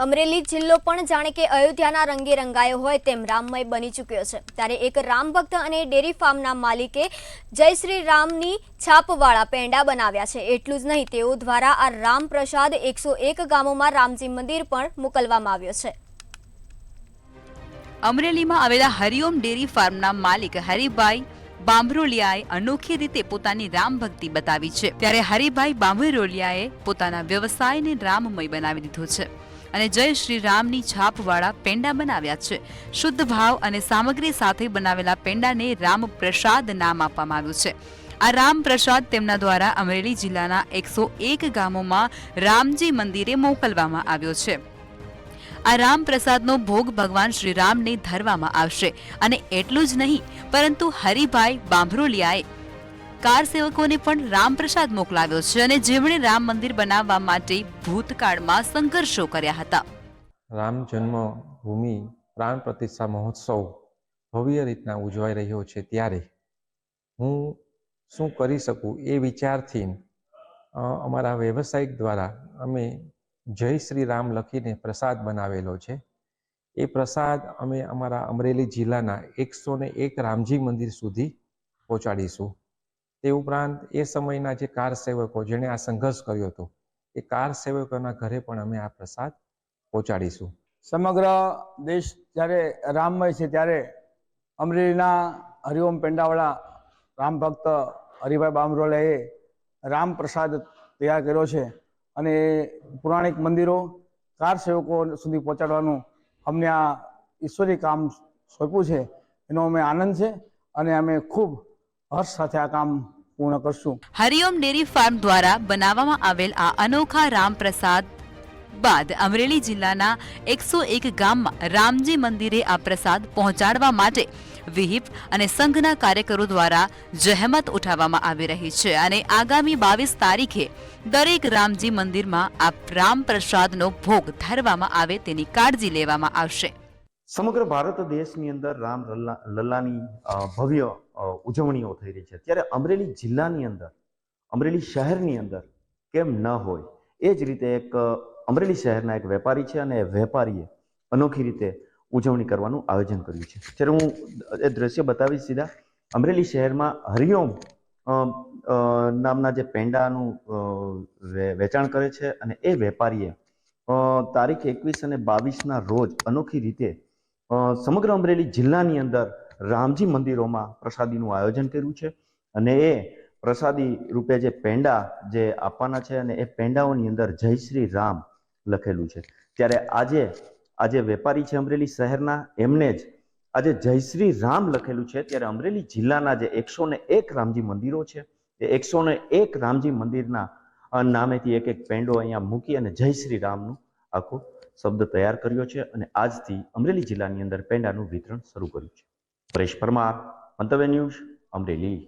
અમરેલી જિલ્લો પણ જાણે કે અયોધ્યાના રંગે રંગાયો હોય તેમ રામમય બની ચૂક્યો છે। ત્યારે એક રામ ભક્ત અને ડેરી ફાર્મના માલિકે જય શ્રી રામની છાપવાળા પેંડા બનાવ્યા છે। એટલું જ નહીં, તેઓ દ્વારા આ રામ પ્રસાદ 101 ગામોમાં રામજી મંદિર પણ મોકલવામાં આવ્યો છે। અમરેલીમાં આવેલા હરિઓમ ડેરી ફાર્મના માલિક હરિભાઈ બાંભરોલિયાએ અનોખી રીતે પોતાની રામ ભક્તિ બતાવી છે। ત્યારે હરિભાઈ બાંભરોલિયાએ પોતાના વ્યવસાયને રામમય બનાવી દીધો છે અને જય શ્રી રામની છાપવાળા પેંડા બનાવ્યા છે। શુદ્ધ ભાવ અને સામગ્રી સાથે બનાવેલા પેંડાને રામ પ્રસાદ નામ આપવામાં આવ્યું છે। આ રામ પ્રસાદ તેમના દ્વારા અમરેલી જિલ્લાના 101 ગામોમાં રામજી મંદિરે મોકલવામાં આવ્યો છે। આ રામ પ્રસાદનો ભોગ ભગવાન શ્રી રામને ધરવામાં આવશે અને એટલું જ નહીં, પરંતુ હરિભાઈ બાંભરોલિયાએ કાર સેવકોને પણ રામ પ્રસાદ મોકલાવ્યો છે અને જેમણે રામ મંદિર બનાવવા માટે ભૂતકાળમાં સંઘર્ષો કર્યા હતા। રામ જન્મભૂમિ પ્રાણ પ્રતિષ્ઠા મહોત્સવ ભવ્ય રીતના ઉજવાઈ રહ્યો છે, ત્યારે હું શું કરી શકું એ વિચારથી અમારા વ્યવસાયિક દ્વારા અમે જય શ્રી રામ લખીને પ્રસાદ બનાવેલો છે। એ પ્રસાદ અમે અમારા અમરેલી જિલ્લાના 101 રામજી મંદિર સુધી પહોંચાડીશું। તે ઉપરાંત એ સમયના જે કાર સેવકો જેણે આ સંઘર્ષ કર્યો હતો, એ કાર સેવકોના ઘરે પણ અમે આ પ્રસાદ પહોંચાડીશું। સમગ્ર દેશ જ્યારે રામમય છે, ત્યારે અમરેલીના હરિઓમ પેંડાવાળા રામ ભક્ત હરિભાઈ બામરોલિયાએ રામ પ્રસાદ તૈયાર કર્યો છે અને પૌરાણિક મંદિરો કાર સેવકો સુધી પહોંચાડવાનું અમને આ ઈશ્વરી કામ સોંપ્યું છે। એનો અમે આનંદ છે અને અમે ખૂબ હર્ષ સાથે આ કામ પૂર્ણ કરશું। હરિઓમ ડેરી ફાર્મ દ્વારા બનાવવામાં આવેલ આ અનોખા રામ પ્રસાદ બાદ અમરેલી જિલ્લાના 101 ગામમાં રામજી મંદિરે આ પ્રસાદ પહોંચાડવા માટે વિહિપ અને સંઘના કાર્યકરો દ્વારા જહેમત ઉઠાવવામાં આવી રહી છે અને આગામી 22 તારીખે દરેક રામજી મંદિરમાં આ રામ પ્રસાદનો ભોગ ધરવામાં આવે તેની કાળજી લેવામાં આવશે। સમગ્ર ભારત દેશની અંદર રામ લલ્લાની ભવ્ય ઉજવણીઓ થઈ રહી છે, ત્યારે અમરેલી જિલ્લાની અંદર, અમરેલી શહેરની અંદર કેમ ન હોય, એ જ રીતે એક અમરેલી શહેરના એક વેપારી છે અને વેપારીએ અનોખી રીતે ઉજવણી કરવાનું આયોજન કર્યું છે। જ્યારે હું એ દ્રશ્ય બતાવીશ સીધા અમરેલી શહેરમાં હરિઓમ નામના જે પેંડાનું વેચાણ કરે છે અને એ વેપારીએ તારીખ 21 અને 22ના રોજ અનોખી રીતે સમગ્ર અમરેલી જિલ્લાની અંદર રામજી મંદિરોમાં પ્રસાદીનું આયોજન કર્યું છે અને એ પ્રસાદી રૂપે જે પેંડા જે આપવાના છે અને એ પેંડાઓની અંદર જય શ્રી રામ લખેલું છે। ત્યારે આજે વેપારી છે અમરેલી શહેરના, એમને જ આજે જય શ્રી રામ લખેલું છે। ત્યારે અમરેલી જિલ્લાના જે 101 રામજી મંદિરો છે, એ 101 રામજી મંદિરના નામેથી એક પેંડો અહીંયા મૂકી અને જય શ્રી રામનું આખો શબ્દ તૈયાર કર્યો છે અને આજથી અમરેલી જિલ્લાની અંદર પેંડાનું વિતરણ શરૂ કર્યું છે। પરેશ પરમાર, મંતવ્ય ન્યૂઝ, અમરેલી।